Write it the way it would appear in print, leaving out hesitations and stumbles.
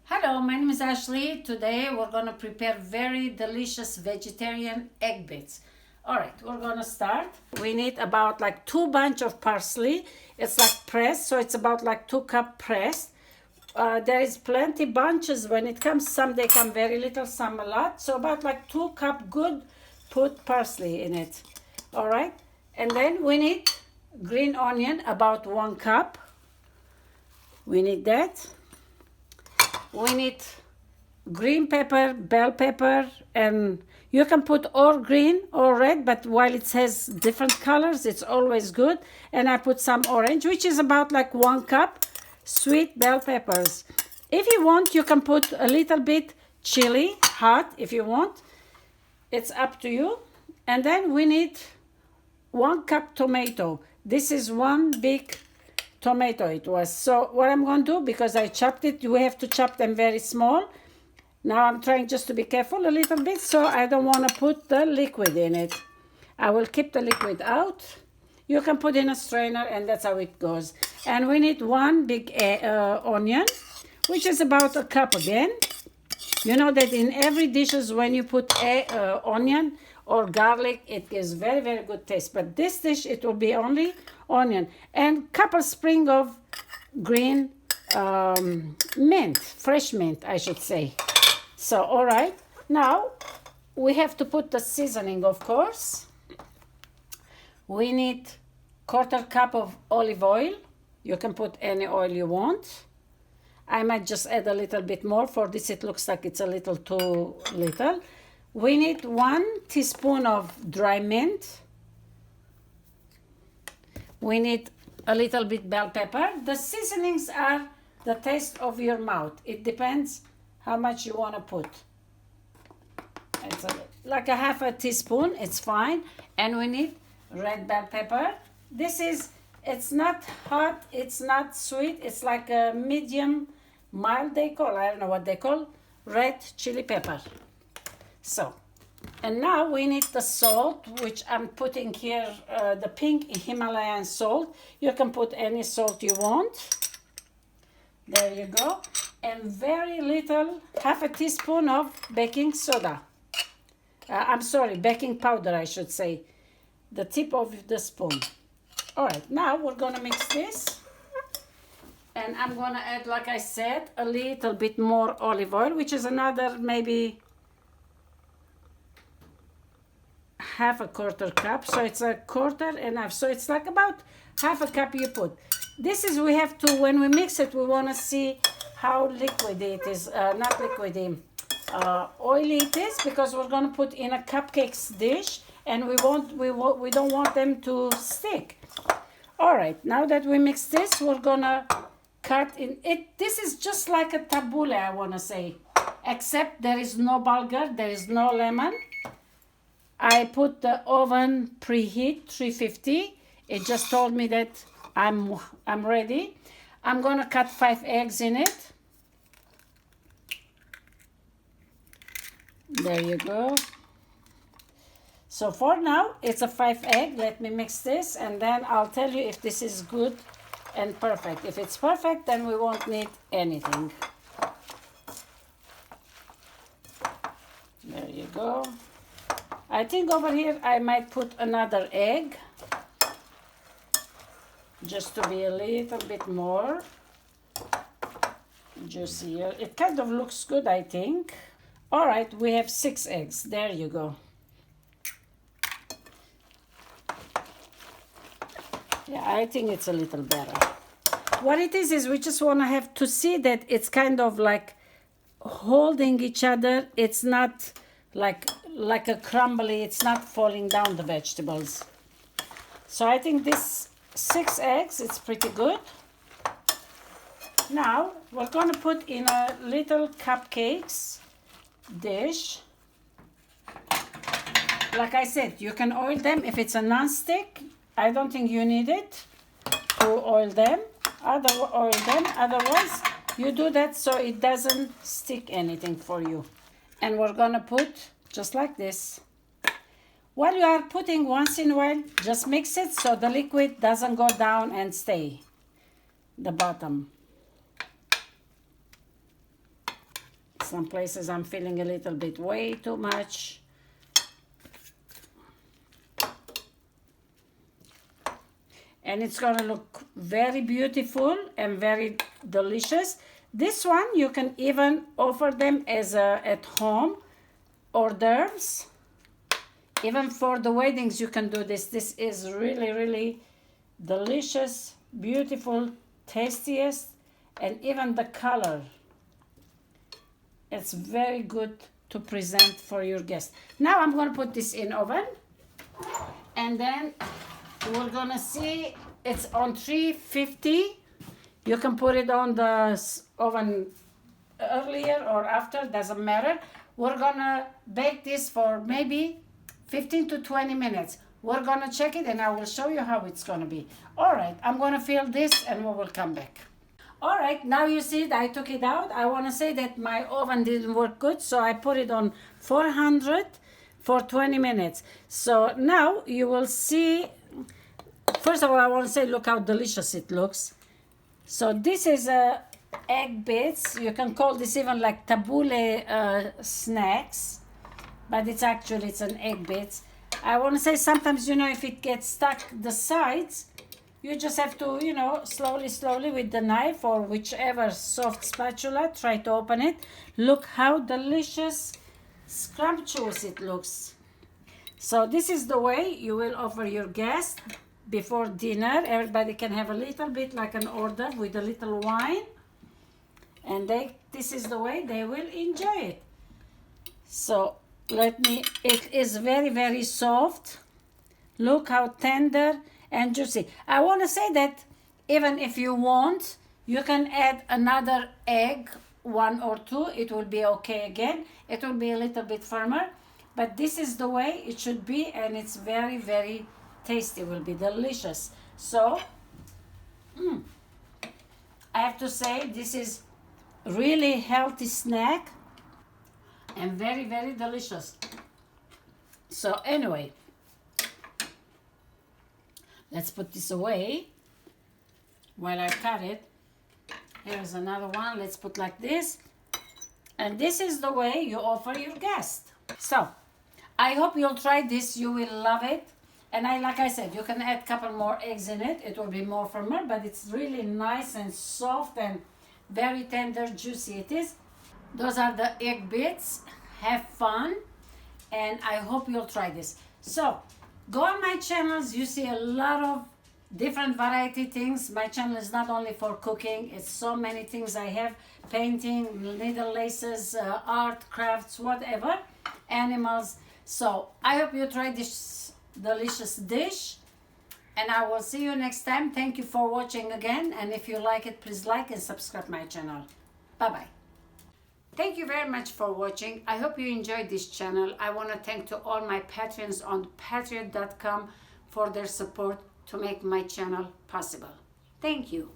Hello, my name is Ashley. Today we're going to prepare very delicious vegetarian egg bits. All right, we're going to start. We need about like 2 bunch of parsley. It's like pressed, so it's about like 2 cup pressed. There is plenty bunches when it comes. Some they come very little, some a lot. So about like 2 cup good put parsley in it. All right, and then we need green onion about 1 cup. We need that. We need green pepper, bell pepper, and you can put or green or red, but while it says different colors, it's always good. And I put some orange, which is about like 1 cup sweet bell peppers. If you want, you can put a little bit chili, hot if you want. It's up to you. And then we need 1 cup tomato. This is one big tomato it was. So what I'm going to do, because I chopped it, we have to chop them very small. Now I'm trying just to be careful a little bit, so I don't want to put the liquid in it. I will keep the liquid out. You can put in a strainer, and that's how it goes. And we need one big onion, which is about 1 cup again. You know that in every dishes when you put onion or garlic, it gives very, very good taste. But this dish, it will be only onion and couple sprig of green mint, fresh mint, I should say. So, all right. Now, we have to put the seasoning, of course. We need 1/4 cup of olive oil. You can put any oil you want. I might just add a little bit more. For this, it looks like it's a little too little. We need 1 teaspoon of dry mint. We need a little bit bell pepper. The seasonings are the taste of your mouth. It depends how much you want to put. It's like a 1/2 teaspoon, it's fine. And we need red bell pepper. It's not hot, it's not sweet, it's like a medium mild they call, I don't know what they call, red chili pepper. So, and now we need the salt, which I'm putting here, the pink Himalayan salt. You can put any salt you want. There you go. And very little, 1/2 teaspoon of baking soda. I'm sorry, baking powder, I should say. The tip of the spoon. All right, now we're gonna mix this. And I'm gonna add, like I said, a little bit more olive oil, which is another maybe 1/4 cup. So it's 1/4. So it's like about 1/2 cup you put. This is, we have to, when we mix it, we wanna see how liquid it is, not liquidy, oily it is, because we're gonna put in a cupcakes dish, and we don't want them to stick. All right, now that we mix this, we're gonna cut in it. This is just like a tabbouleh, I want to say, except there is no bulgur, there is no lemon. I put the oven preheat 350. It just told me that I'm ready. I'm gonna cut 5 eggs in it. There you go. So for now, it's a 5 egg. Let me mix this, and then I'll tell you if this is good and perfect. If it's perfect, then we won't need anything. There you go. I think over here I might put another egg, just to be a little bit more juicier. It kind of looks good, I think. All right, we have 6 eggs. There you go. Yeah, I think it's a little better. What it is we just want to have to see that it's kind of like holding each other. It's not like a crumbly, it's not falling down the vegetables. So I think this 6 eggs, it's pretty good. Now we're going to put in a little cupcakes dish. Like I said, you can oil them if it's a non-stick. I don't think you need it to oil them. Otherwise, you do that so it doesn't stick anything for you. And we're gonna put just like this. While you are putting, once in a while, just mix it so the liquid doesn't go down and stay the bottom. some places I'm feeling a little bit way too much. And it's gonna look very beautiful and very delicious. This one you can even offer them as at home hors d'oeuvres. Even for the weddings you can do this. This is really, really delicious, beautiful, tastiest, and even the color. It's very good to present for your guests. Now I'm gonna put this in oven, and then we're gonna see it's on 350. You can put it on the oven earlier or after, doesn't matter. We're gonna bake this for maybe 15 to 20 minutes. We're gonna check it and I will show you how it's gonna be. All right, I'm gonna fill this and we will come back. All right, now you see I took it out. I wanna say that my oven didn't work good, so I put it on 400 for 20 minutes. So now you will see, first of all, I wanna say, look how delicious it looks. So this is egg bits. You can call this even like tabbouleh snacks, but it's an egg bits. I want to say sometimes, if it gets stuck the sides, you just have to, slowly with the knife or whichever soft spatula, try to open it. Look how delicious, scrumptious it looks. So this is the way you will offer your guests before dinner. Everybody can have a little bit like an hors d'oeuvre with a little wine. And this is the way they will enjoy it. So it is very, very soft. Look how tender and juicy. I want to say that even if you want, you can add another egg, 1 or 2. It will be okay again. It will be a little bit firmer. But this is the way it should be, and it's very, very tasty. It will be delicious. So, I have to say this is really healthy snack and very, very delicious. So anyway, let's put this away while I cut it. Here's another one. Let's put like this. And this is the way you offer your guest. So I hope you'll try this. You will love it. And like I said, you can add a couple more eggs in it. It will be more firmer, but it's really nice and soft and very tender, juicy it is. Those are the egg bits. Have fun, and I hope you'll try this. So go on my channels. You see a lot of different variety things. My channel is not only for cooking, it's so many things I have: painting, needle laces, art, crafts, whatever, animals. So I hope you try this delicious dish, and I will see you next time. Thank you for watching again, and if you like it, please like and subscribe my channel. Bye bye. Thank you very much for watching. I hope you enjoyed this channel. I want to thank to all my patrons on patreon.com for their support to make my channel possible. Thank you.